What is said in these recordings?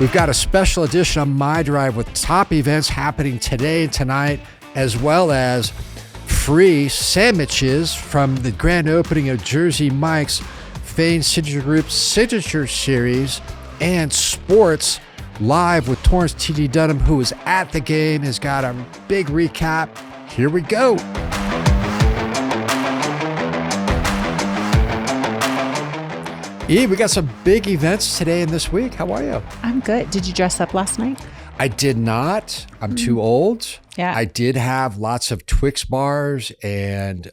We've got a special edition of My Drive with top events happening today and tonight, as well as free sandwiches from the grand opening of Jersey Mike's Fain Signature Group's Signature Series, and sports live with Torrence T.D. Dunham, who was at the game, has got a big recap. Here we go. Eve, we got some big events today and this week. How are you? I'm good. Did you dress up last night? I did not. I'm too old. Yeah. I did have lots of Twix bars and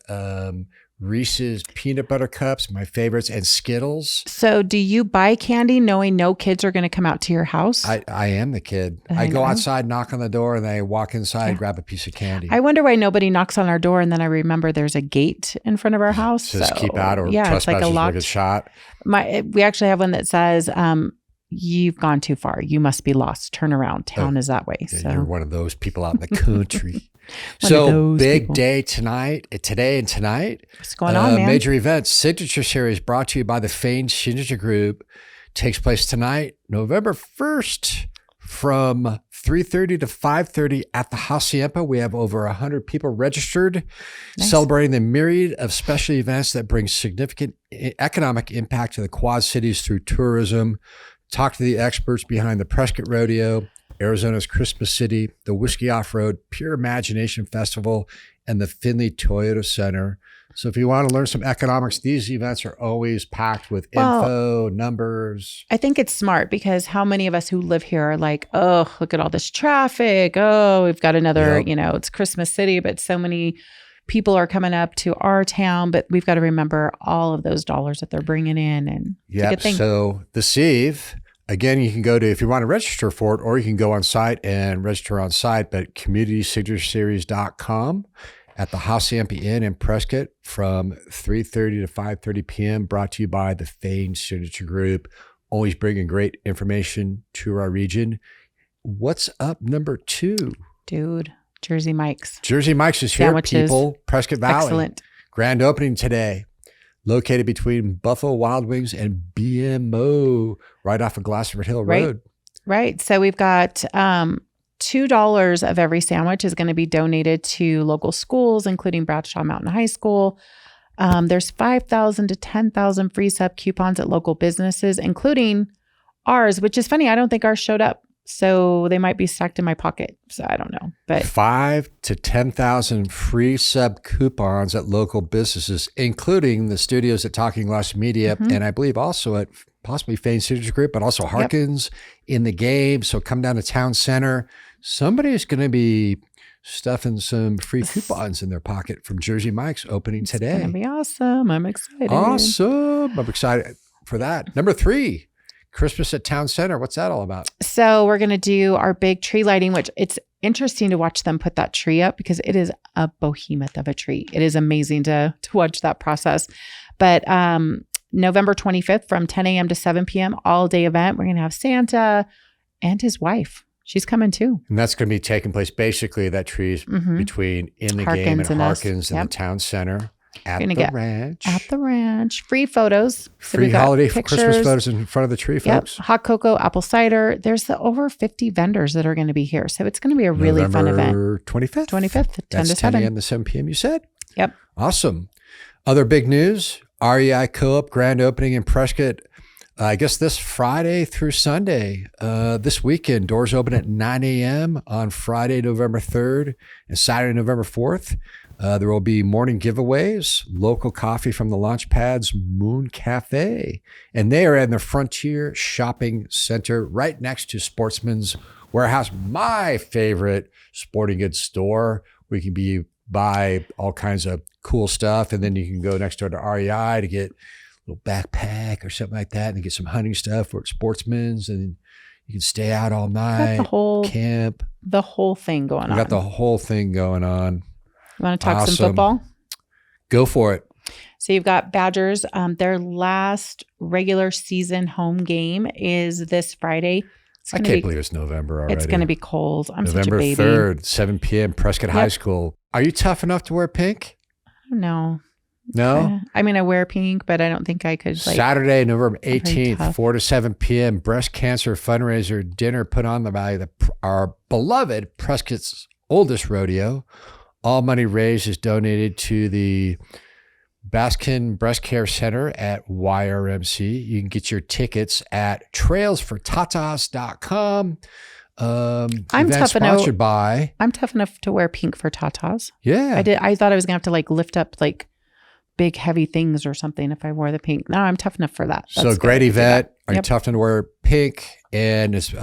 Reese's peanut butter cups, my favorites, and Skittles. So do you buy candy knowing no kids are going to come out to your house? I am the kid. I go outside, knock on the door, and I walk inside, grab a piece of candy. I wonder why nobody knocks on our door, and then I remember there's a gate in front of our house. Says keep out, or trespassers it's like a locked, will get shot. We actually have one that says, you've gone too far. You must be lost. Turn around. Town is that way. Yeah, so you're one of those people out in the country. So big day today and tonight. What's going on, man? Major events. Signature Series brought to you by the Fain Signature Group takes place tonight, November 1st from 3:30 to 5:30 at the Hacienda. We have over 100 people registered, celebrating the myriad of special events that bring significant economic impact to the Quad Cities through tourism. Talk to the experts behind the Prescott Rodeo, Arizona's Christmas City, the Whiskey Off-Road, Pure Imagination Festival, and the Findlay Toyota Center. So if you want to learn some economics, these events are always packed with info, numbers. I think it's smart because how many of us who live here are like, oh, look at all this traffic. Oh, we've got another, it's Christmas City, but so many people are coming up to our town, but we've got to remember all of those dollars that they're bringing in. And it's a good thing. So this eve, again, you can go to, if you want to register for it, or you can go on site and register on site, but communitysignatureseries.com at the Hacienda Inn in Prescott from 3:30 to 5:30 p.m. Brought to you by the Fain Signature Group. Always bringing great information to our region. What's up number 2? Dude, Jersey Mike's. Jersey Mike's is here, people. Prescott Valley. Excellent. Grand opening today. Located between Buffalo Wild Wings and BMO, right off of Glassford Hill Road. Right. So we've got $2 of every sandwich is going to be donated to local schools, including Bradshaw Mountain High School. There's 5,000 to 10,000 free sub coupons at local businesses, including ours, which is funny. I don't think ours showed up. So they might be stuck in my pocket. So I don't know. But 5,000 to 10,000 free sub coupons at local businesses, including the studios at Talking Lost Media, and I believe also at possibly Fain Signature Group, but also Harkins in the game. So come down to Town Center. Somebody's going to be stuffing some free coupons in their pocket from Jersey Mike's opening today. It's going to be awesome. I'm excited. Awesome. I'm excited for that. Number 3. Christmas at Town Center. What's that all about? So we're going to do our big tree lighting, which it's interesting to watch them put that tree up because it is a behemoth of a tree. It is amazing to watch that process. But November 25th from 10 a.m. to 7 p.m., all day event. We're going to have Santa and his wife. She's coming too. And that's going to be taking place. Basically, that tree is between In the Game and Harkins in the Town Center. At the ranch. At the ranch. Free photos. Free holiday Christmas photos in front of the tree, folks. Hot cocoa, apple cider. There's over 50 vendors that are going to be here. So it's going to be a really fun event. November 25th. 25th, 10 to 7. 10 a.m. to 7 p.m. you said? Yep. Awesome. Other big news, REI Co-op grand opening in Prescott. I guess this Friday through Sunday. This weekend, doors open at 9 a.m. on Friday, November 3rd and Saturday, November 4th. There will be morning giveaways, local coffee from the Launchpad's Moon Cafe. And they are in the Frontier Shopping Center right next to Sportsman's Warehouse, my favorite sporting goods store. We can buy all kinds of cool stuff. And then you can go next door to REI to get a little backpack or something like that and get some hunting stuff for Sportsman's. And you can stay out all night, camp. The whole thing going on. We got the whole thing going on. You want to talk some football? Go for it. So you've got Badgers. Their last regular season home game is this Friday. I can't believe it's November already. It's going to be cold. I'm November such a baby. 3rd, 7 p.m., Prescott High School. Are you tough enough to wear pink? No. No? I mean, I wear pink, but I don't think I could like. Saturday, November very 18th, tough. 4 to 7 p.m., breast cancer fundraiser dinner put on by our beloved Prescott's oldest rodeo. All money raised is donated to the Baskin Breast Care Center at YRMC. You can get your tickets at trailsfortatas.com. I'm tough sponsored by. I'm tough enough to wear pink for tatas. Yeah. I thought I was gonna have to like lift up like big heavy things or something if I wore the pink. No, I'm tough enough for that. So That's great good. event. Are you Yep. tough enough to wear pink? And it's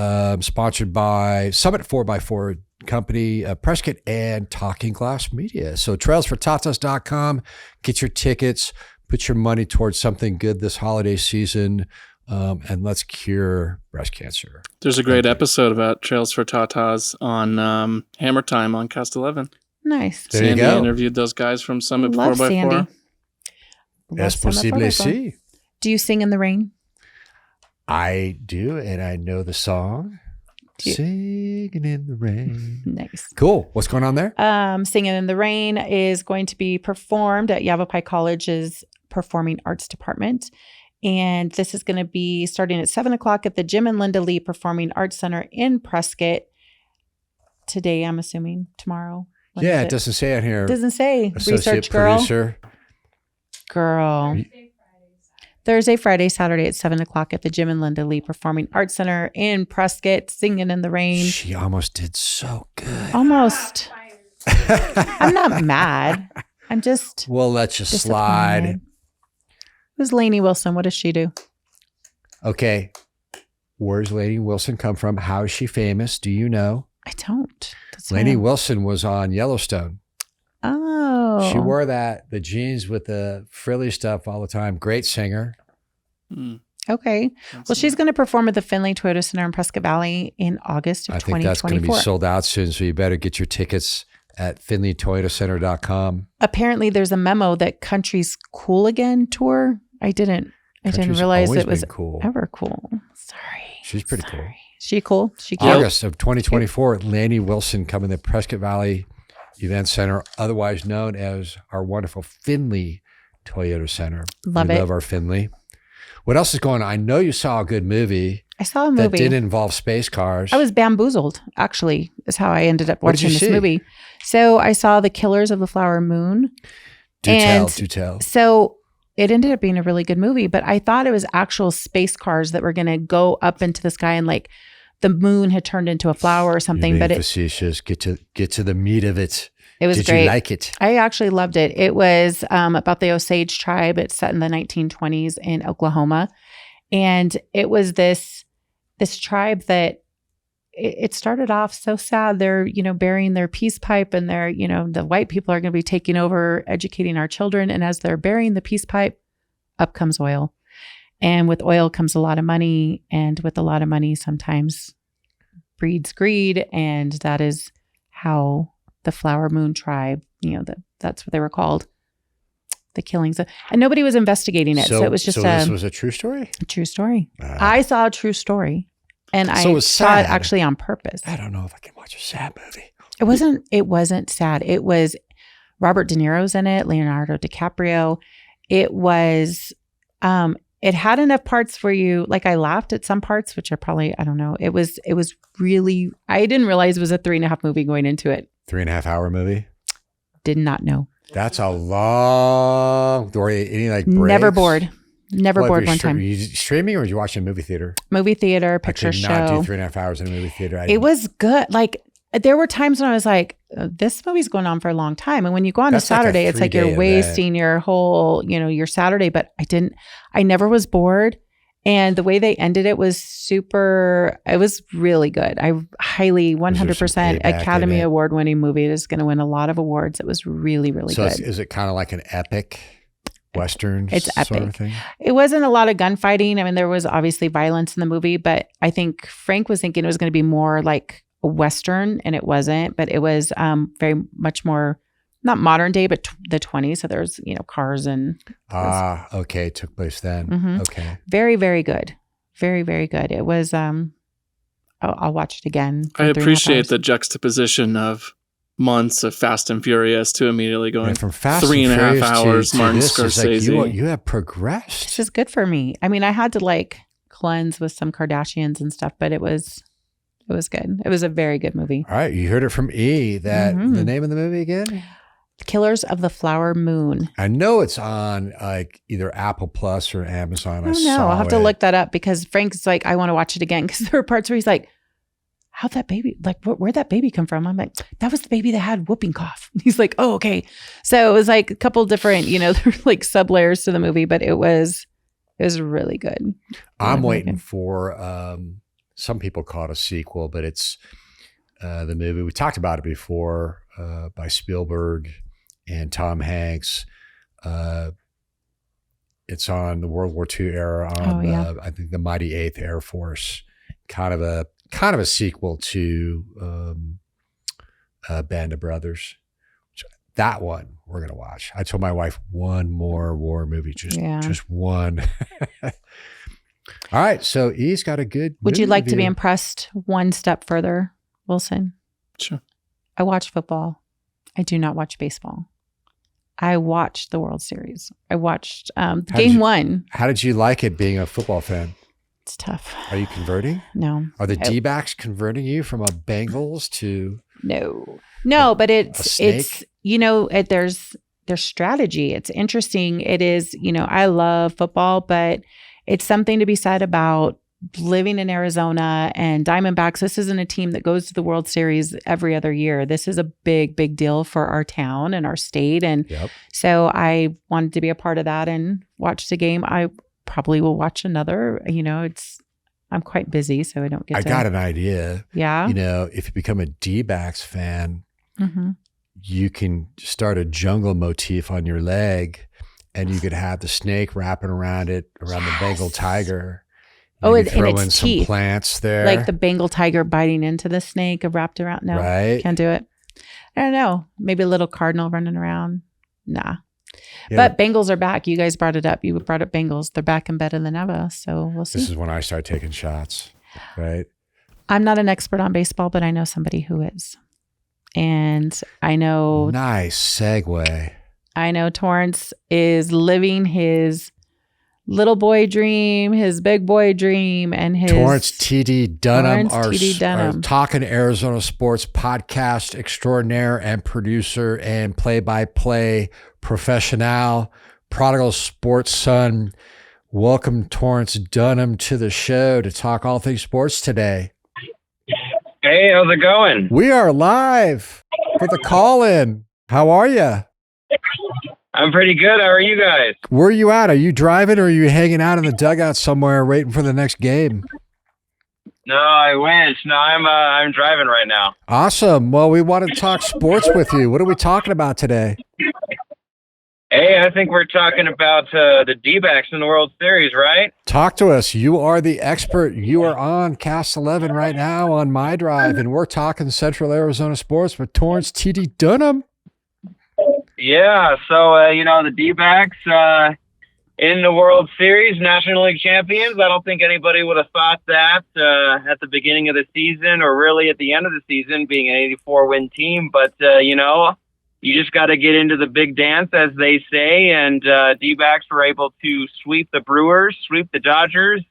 sponsored by Summit 4x4 Company, Prescott, and Talking Glass Media. So trailsfortatas.com. Get your tickets. Put your money towards something good this holiday season. And let's cure breast cancer. There's a great episode about Trails for Tatas on Hammer Time on Cast 11. Nice. There you Sandy go. interviewed those guys from Summit Love 4x4. Sandy. Love Es Summit posible 4x4. si. Do you sing in the rain? I do, and I know the song. Do you- Singing in the rain. Nice. Cool. What's going on there? Singin in the Rain is going to be performed at Yavapai College's Performing Arts Department. And this is going to be starting at 7 o'clock at the Jim and Linda Lee Performing Arts Center in Prescott. Today, I'm assuming. Tomorrow. When Yeah, is it doesn't say on here. It doesn't say. Associate Research girl. producer. Girl. Thursday, Friday, Saturday at 7 o'clock at the Jim and Linda Lee Performing Arts Center in Prescott. Singing in the Rain. She almost did so good. Almost. I'm not mad. I'm just We'll let you slide. disappointed. Who's Lainey Wilson? What does she do? Okay. Where's Lainey Wilson come from? How is she famous? Do you know? I don't. That's Lainey why- Wilson was on Yellowstone. Oh. She wore the jeans with the frilly stuff all the time. Great singer. Mm, Okay. that's Well, she's going to perform at the Finley Toyota Center in Prescott Valley in August of I think that's going to be 2024. sold out soon, so you better get your tickets at finleytoyotacenter.com. Apparently, there's a memo that Country's Cool Again tour. I didn't Country's realize always it was been cool. ever cool. Sorry. She's pretty cool. Sorry. She cool? She cute? August of 2024, Lainey Wilson coming to Prescott Valley Event Center, otherwise known as our wonderful Finley Toyota Center. Love we it. love our Finley. What else is going on? I know you saw a good movie I saw a that movie. didn't involve space cars. I was bamboozled, actually, is how I ended up What did you watching this see? movie. So I saw The Killers of the Flower Moon. do and- tell. So it ended up being a really good movie, but I thought it was actual space cars that were going to go up into the sky and like the moon had turned into a flower or something. You're But being it facetious. Get to the meat of it. was Did great. you like it? I actually loved it. It was about the Osage tribe. It's set in the 1920s in Oklahoma. And it was this tribe that it started off so sad. They're, burying their peace pipe and they're, the white people are going to be taking over educating our children. And as they're burying the peace pipe, up comes oil. And with oil comes a lot of money. And with a lot of money sometimes breeds greed. And that is how the Flower Moon tribe, that's what they were called. The killings. And nobody was investigating it. So it was just this was a true story? a true story. Uh, I saw a true story. And So it I was saw it sad. actually on purpose. I don't know if I can watch a sad movie. It wasn't sad. It was Robert De Niro's in it, Leonardo DiCaprio. It was it had enough parts where I laughed at some parts, which are probably, I don't know. It was really, I didn't realize it was a 3.5 movie going into it. 3.5 hour movie? Did not know. That's a long. Were any like breaks? Never bored. Never What, bored if one you're time. Were you streaming or did you watch a movie theater? Movie theater, picture I could not show. do 3.5 hours in a movie theater. It was good. Like there were times when I was like, this movie's going on for a long time. And when you go on That's a like a Saturday, it's like 3-day you're wasting your whole, your Saturday. But I never was bored. And the way they ended it was it was really good. I highly 100% payback in Academy it? Award winning movie. It is going to win a lot of awards. It was really, really So good. is it kind of like an epic Western It's sort of epic. thing? It wasn't a lot of gunfighting. I mean, there was obviously violence in the movie, but I think Frank was thinking it was going to be more like a Western, and it wasn't. But it was very much more, not modern day, but the 20s. So there's, cars and Okay. It took place then. Mhm. Okay. very, very good. Very, very good. It was, I'll watch it again. for I 3.5 appreciate hours. the juxtaposition of months of Fast and Furious to immediately going And from Fast 3.5 and Furious hours. to Martin this is Scorsese. like you have progressed. This is good for me. I mean, I had to like cleanse with some Kardashians and stuff, but it was good. It was a very good movie. All right, you heard it from E. That the name of the movie again? Killers of the Flower Moon. I know it's on like either Apple Plus or Amazon. I don't know. I'll have to look that up because Frank's like, I want to watch it again because there were parts where he's like, how'd that baby, like, where'd that baby come from? I'm like, that was the baby that had whooping cough. He's like, oh, okay. So it was like a couple different, there were like sub layers to the movie, but it was really good. I'm waiting for, some people call it a sequel, but it's the movie. We talked about it before by Spielberg and Tom Hanks. It's on the World War II era on I think the Mighty Eighth Air Force. Kind of a sequel to Band of Brothers. That one we're gonna watch. I told my wife one more war movie, just one. All right, so E's got a good. Would you like to be impressed one step further, Wilson? Sure. I watch football. I do not watch baseball. I watched the World Series. I watched game one. How did you like it being a football fan? It's tough. Are you converting? No. Are the D-backs converting you from a Bengals to No, but it's there's strategy. It's interesting. It is, I love football, but it's something to be said about living in Arizona and Diamondbacks. This isn't a team that goes to the World Series every other year. This is a big, big deal for our town and our state. And so I wanted to be a part of that and watch the game. I probably will watch another, I'm quite busy, so I don't get to. I got an idea. Yeah. If you become a D-backs fan, you can start a jungle motif on your leg and you could have the snake wrapping around the Bengal tiger. And throw its in teeth. some plants there. Like the Bengal tiger biting into the snake wrapped around. No, can't do it. I don't know. Maybe a little cardinal running around. Nah. Yeah, but Bengals are back. You guys brought it up. You brought up Bengals. They're back and better than ever. So we'll see. This is when I start taking shots, right? I'm not an expert on baseball, but I know somebody who is. And I know. Nice segue. I know Torrence is living his little boy dream, his big boy dream, and his Torrence TD Dunham, our Dunham. Talking Arizona Sports podcast extraordinaire and producer and play-by-play professional, prodigal sports son. Welcome, Torrence Dunham, to the show to talk all things sports today. Hey, how's it going? We are live for the call-in. How are you? I'm pretty good. How are you guys? Where are you at? Are you driving or are you hanging out in the dugout somewhere waiting for the next game? No, I wish. No, I'm driving right now. Awesome. Well, we wanted to talk sports with you. What are we talking about today? Hey, I think we're talking about the D-backs in the World Series, right? Talk to us. You are the expert. You are on Cast 11 right now on My Drive, and we're talking Central Arizona sports with Torrence TD Dunham. Yeah, so, the D-backs in the World Series, National League champions. I don't think anybody would have thought that at the beginning of the season or really at the end of the season, being an 84-win team. But, you just got to get into the big dance, as they say, and D-backs were able to sweep the Brewers, sweep the Dodgers,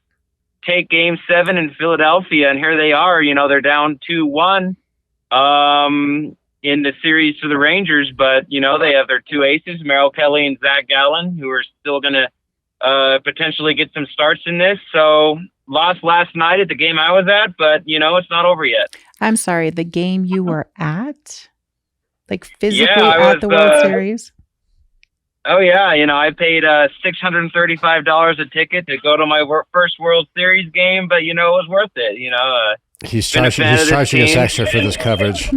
take Game 7 in Philadelphia, and here they are. They're down 2-1. In the series to the Rangers, but, they have their two aces, Merrill Kelly and Zach Gallen, who are still going to potentially get some starts in this. So lost last night at the game I was at, but, it's not over yet. I'm sorry, the game you were at? Like physically at the World Series? Oh, yeah. I paid $635 a ticket to go to my first World Series game, but, it was worth it, He's charging us extra for this coverage.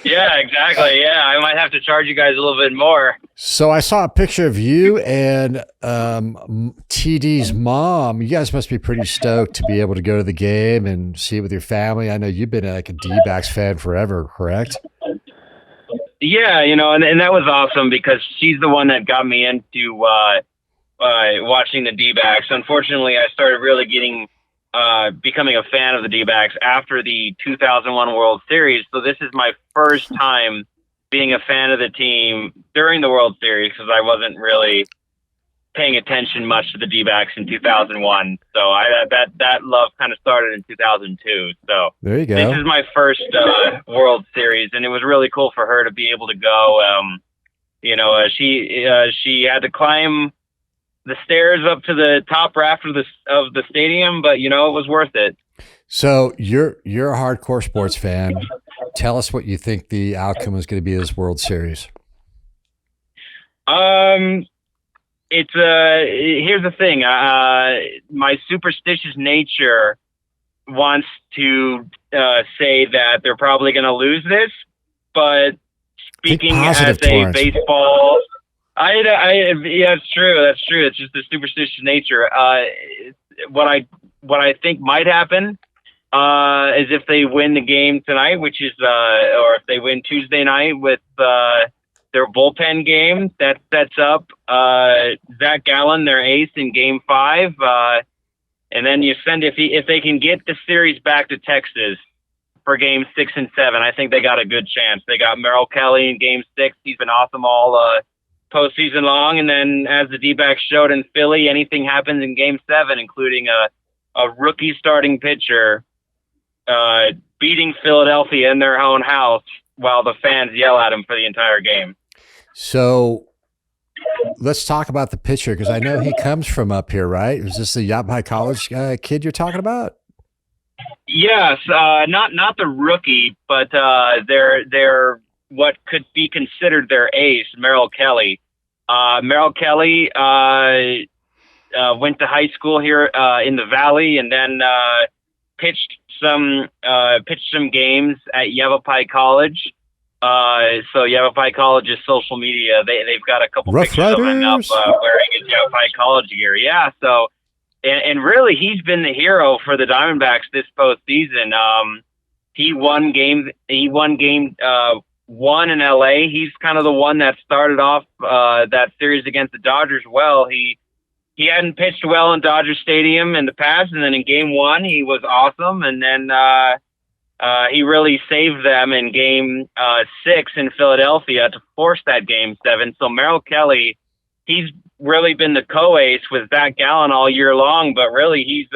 Yeah, exactly. Yeah, I might have to charge you guys a little bit more. So I saw a picture of you and TD's mom. You guys must be pretty stoked to be able to go to the game and see it with your family. I know you've been like a D-backs fan forever, correct? Yeah, and that was awesome because she's the one that got me into watching the D-backs. Unfortunately, I started really getting becoming a fan of the D-backs after the 2001 World Series. So this is my first time being a fan of the team during the World Series, because I wasn't really paying attention much to the D-backs in 2001. So that love kind of started in 2002. So There you go. this is my first World Series, and it was really cool for her to be able to go. She had to climb the stairs up to the top raft of the stadium, but it was worth it. So you're a hardcore sports fan. Tell us what you think the outcome is going to be of this World Series. It's here's the thing. My superstitious nature wants to say that they're probably going to lose this, but speaking as a Torrence. baseball, yeah, it's true. That's true. It's just the superstitious nature. What I think might happen is if they win the game tonight, which is or if they win Tuesday night with their bullpen game, that sets up Zach Gallen, their ace, in Game 5, and then you send if they can get the series back to Texas for Game 6 and 7, I think they got a good chance. They got Merrill Kelly in Game 6. He's been awesome all postseason long, and then as the D-backs showed in Philly, anything happens in Game 7, including a rookie starting pitcher beating Philadelphia in their own house while the fans yell at him for the entire game. So let's talk about the pitcher, because I know he comes from up here, right? Is this the Yavapai College kid you're talking about? Yes, not the rookie, but they're what could be considered their ace, Merrill Kelly. Merrill Kelly went to high school here in the Valley, and then pitched some games at Yavapai College. So Yavapai College's social media, they've got a couple Rough pictures of him up Riders. wearing his Yavapai College gear. Yeah, so and really he's been the hero for the Diamondbacks this postseason. He won game one in LA. He's kind of the one that started off that series against the Dodgers well. He hadn't pitched well in Dodger Stadium in the past, and then in Game 1 he was awesome, and then he really saved them in Game 6 in Philadelphia to force that Game 7. So Merrill Kelly, he's really been the co-ace with Zach Gallen all year long, but really he's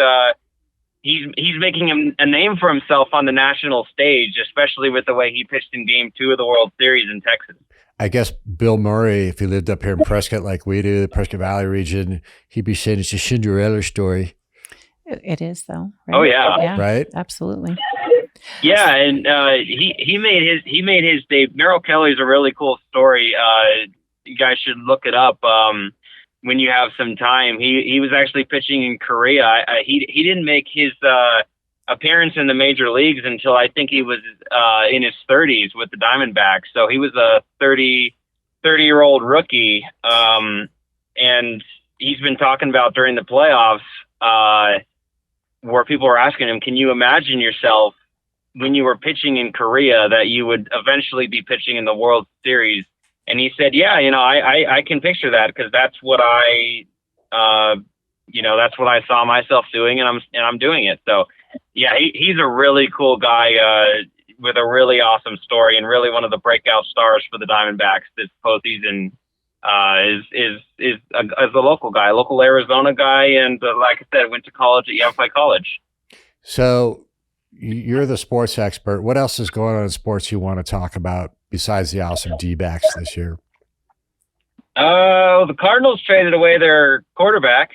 making a name for himself on the national stage, especially with the way he pitched in Game 2 of the World Series in Texas. I guess Bill Murray, if he lived up here in Prescott like we do, the Prescott Valley region, he'd be saying it's a Cinderella story. It is, though. Right? Oh yeah, right? Absolutely. Yeah, and he made his debut. Merrill Kelly's a really cool story. You guys should look it up when you have some time. He was actually pitching in Korea. He didn't make his appearance in the major leagues until I think he was in his 30s with the Diamondbacks. So he was a 30-year-old rookie, and he's been talking about during the playoffs where people were asking him, can you imagine yourself when you were pitching in Korea that you would eventually be pitching in the World Series? And he said, yeah, I can picture that, because that's what that's what I saw myself doing, and I'm doing it. So yeah, he's a really cool guy with a really awesome story, and really one of the breakout stars for the Diamondbacks this postseason. Is a local guy, local Arizona guy, and like I said, went to college at Yavapai College. So you're the sports expert. What else is going on in sports you want to talk about besides the awesome D-backs this year? The Cardinals traded away their quarterback,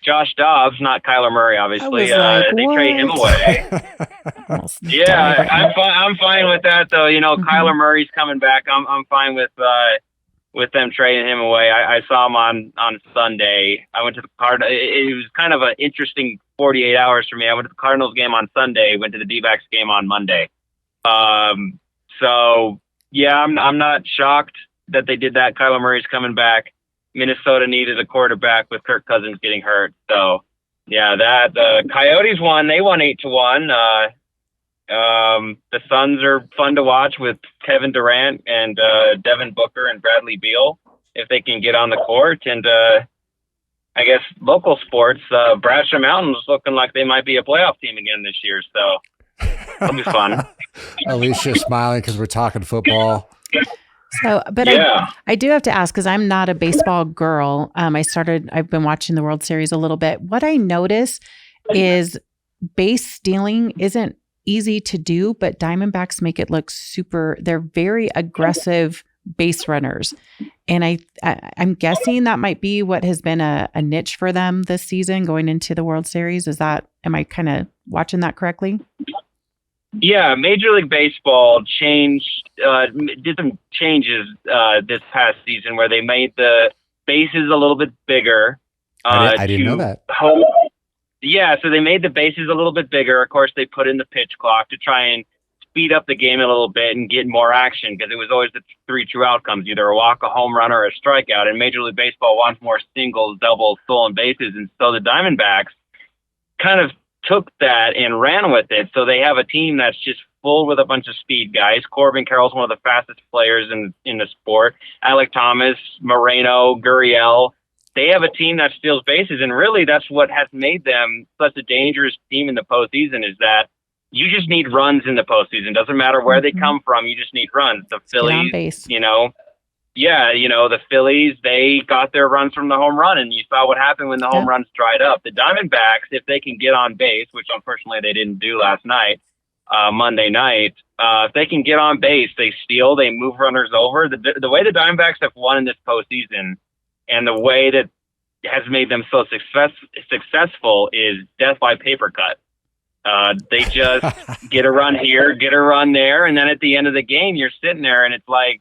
Josh Dobbs, not Kyler Murray, obviously. They trade him away. Yeah, I'm fine with that, though. Kyler Murray's coming back. I'm fine with them trading him away. I saw him on Sunday. I went to the Cardinals. It was kind of an interesting 48 hours for me. I went to the Cardinals game on Sunday, went to the D-backs game on Monday. So yeah, I'm not shocked that they did that. Kyler Murray's coming back. Minnesota needed a quarterback with Kirk Cousins getting hurt. So yeah, the Coyotes won. They won 8-1. The Suns are fun to watch with Kevin Durant and Devin Booker and Bradley Beal, if they can get on the court. And I guess, local sports, Bradshaw Mountain's looking like they might be a playoff team again this year. So it'll be fun. Alicia smiling because we're talking football. So, but Yeah. I do have to ask, because I'm not a baseball girl. I've been watching the World Series a little bit. What I notice is base stealing isn't easy to do, but Diamondbacks make it look they're very aggressive base runners. And I'm guessing that might be what has been a niche for them this season going into the World Series. Am I kind of watching that correctly? Yeah, Major League Baseball did some changes this past season where they made the bases a little bit bigger. I didn't know that. Yeah, so they made the bases a little bit bigger. Of course, they put in the pitch clock to try and speed up the game a little bit and get more action, because it was always the 3 true outcomes, either a walk, a home run, or a strikeout. And Major League Baseball wants more singles, doubles, stolen bases. And so the Diamondbacks kind of took that and ran with it. So they have a team that's just full with a bunch of speed guys. Corbin Carroll's one of the fastest players in the sport. Alec Thomas, Moreno, Gurriel. They have a team that steals bases, and really that's what has made them such a dangerous team in the postseason, is that you just need runs in the postseason. Doesn't matter where they come from, you just need runs. The Phillies, the Phillies, they got their runs from the home run, and you saw what happened when the home runs dried up. The Diamondbacks, if they can get on base, which unfortunately they didn't do last night, Monday night, if they can get on base, they steal, they move runners over. The way the Diamondbacks have won in this postseason, and the way that has made them so successful, is death by paper cut. They just get a run here, get a run there, and then at the end of the game, you're sitting there and it's like,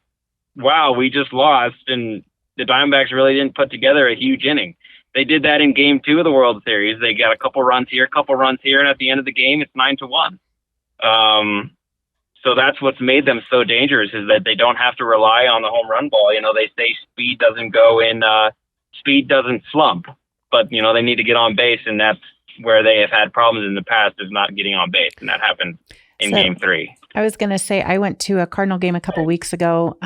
wow, we just lost, and the Diamondbacks really didn't put together a huge inning. They did that in Game 2 of the World Series. They got a couple runs here, and at the end of the game, it's 9-1. So that's what's made them so dangerous, is that they don't have to rely on the home run ball. They say speed doesn't slump, but they need to get on base, and that's where they have had problems in the past, is not getting on base, and that happened in Game 3. I was going to say, I went to a Cardinal game a couple weeks ago.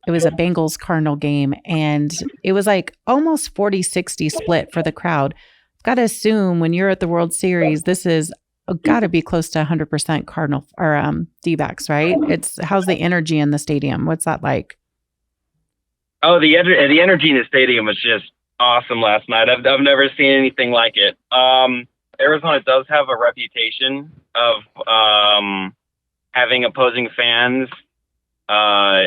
It was a Bengals Cardinal game, and it was like almost 40-60 split for the crowd. I've got to assume when you're at the World Series, this is got to be close to 100% Cardinal or D-backs, right? How's the energy in the stadium? What's that like? Oh, the energy in the stadium was just awesome last night. I've never seen anything like it. Arizona does have a reputation of having opposing fans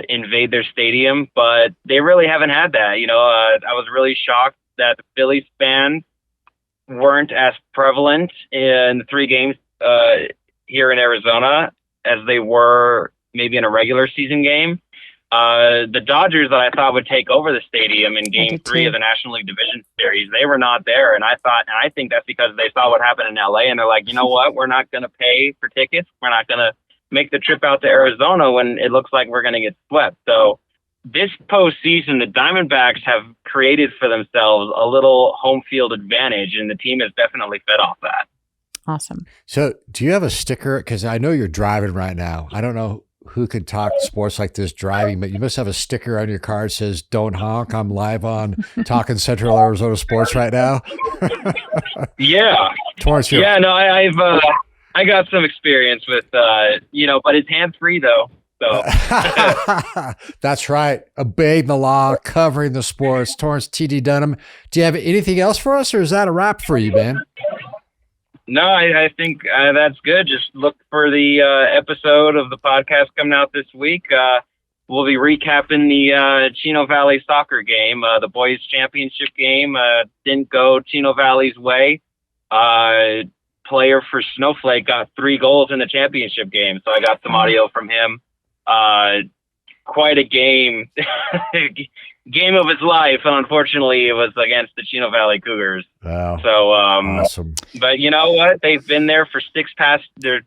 invade their stadium, but they really haven't had that. I was really shocked that the Phillies fans weren't as prevalent in the 3 games here in Arizona as they were maybe in a regular season game. The Dodgers, that I thought would take over the stadium in Game 3 of the National League Division Series, they were not there, and I think that's because they saw what happened in LA, and they're like, you know what, we're not going to pay for tickets, we're not going to make the trip out to Arizona when it looks like we're going to get swept. So this postseason, the Diamondbacks have created for themselves a little home field advantage, and the team has definitely fed off that. Awesome. So do you have a sticker? Because I know you're driving right now. I don't know who could talk sports like this driving, but you must have a sticker on your car that says, "Don't honk, I'm live on Talking Central Arizona Sports right now." Yeah. Torrence, yeah, no, I got some experience with, but it's hands-free though. So that's right. Obeying the law, covering the sports. Torrence T.D. Dunham. Do you have anything else for us, or is that a wrap for you, man? No, I think that's good. Just look for the episode of the podcast coming out this week. We'll be recapping the Chino Valley soccer game. The boys' championship game didn't go Chino Valley's way. Player for Snowflake got 3 goals in the championship game, so I got some audio from him. Quite a game. Game of his life, and unfortunately it was against the Chino Valley Cougars. Wow. So awesome. But you know what? They've been there for 6 years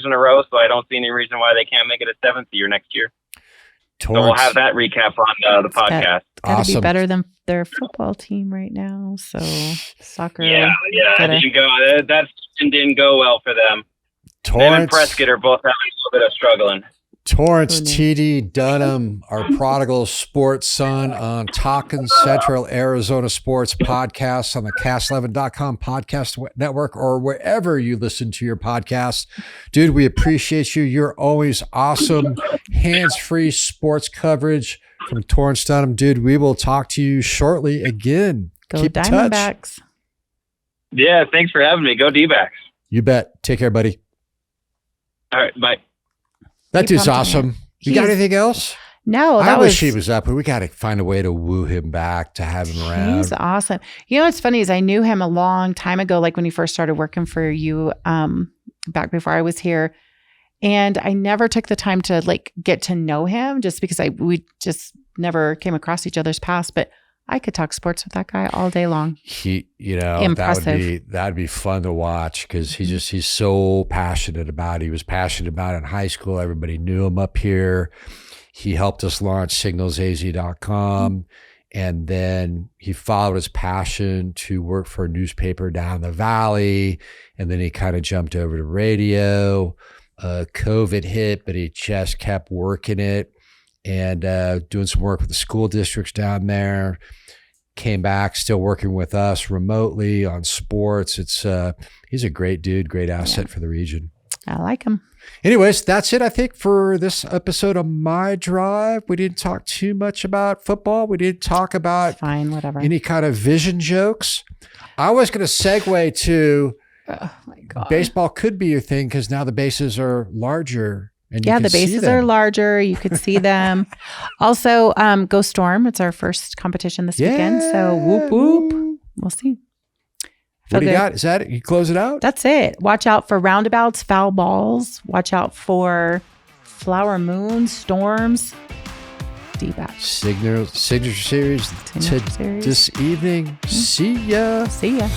in a row, so I don't see any reason why they can't make it a 7th year next year. Torrence. So we'll have that recap on the podcast. Got to be better than their football team right now. So soccer. Yeah, that didn't go well for them. Torrence Them and Prescott are both having a little bit of struggling. Torrence TD Dunham, our prodigal sports son on Talkin' Central Arizona Sports Podcast on the Cast11.com podcast network or wherever you listen to your podcasts. Dude, we appreciate you. You're always awesome. Hands-free sports coverage from Torrence Dunham. Dude, we will talk to you shortly again. Go Keep in touch. Diamondbacks. Yeah, thanks for having me. Go D-backs. You bet. Take care, buddy. All right, bye. That dude's awesome. You got anything else? No, I wish he was up, but we got to find a way to woo him back, to have him around. He's awesome. You know what's funny is I knew him a long time ago, like when he first started working for you, back before I was here, and I never took the time to like get to know him, just because we just never came across each other's paths. But I could talk sports with that guy all day long. Impressive. That'd be fun to watch because he's so passionate about it. He was passionate about it in high school. Everybody knew him up here. He helped us launch signalsaz.com. And then he followed his passion to work for a newspaper down the valley. And then he kind of jumped over to radio. COVID hit, but he just kept working it. And doing some work with the school districts down there. Came back, still working with us remotely on sports. He's a great dude, great asset for the region. I like him. Anyways, that's it, I think, for this episode of My Drive. We didn't talk too much about football. We didn't talk about any kind of vision jokes. I was going to segue to baseball could be your thing because now the bases are larger. And the bases are larger. You could see them. Also, go Storm. It's our first competition this weekend. So whoop, whoop. We'll see. What do you got? Is that it? You close it out? That's it. Watch out for roundabouts, foul balls. Watch out for flower moons, storms, D-backs. Signature series this evening. See ya. See ya.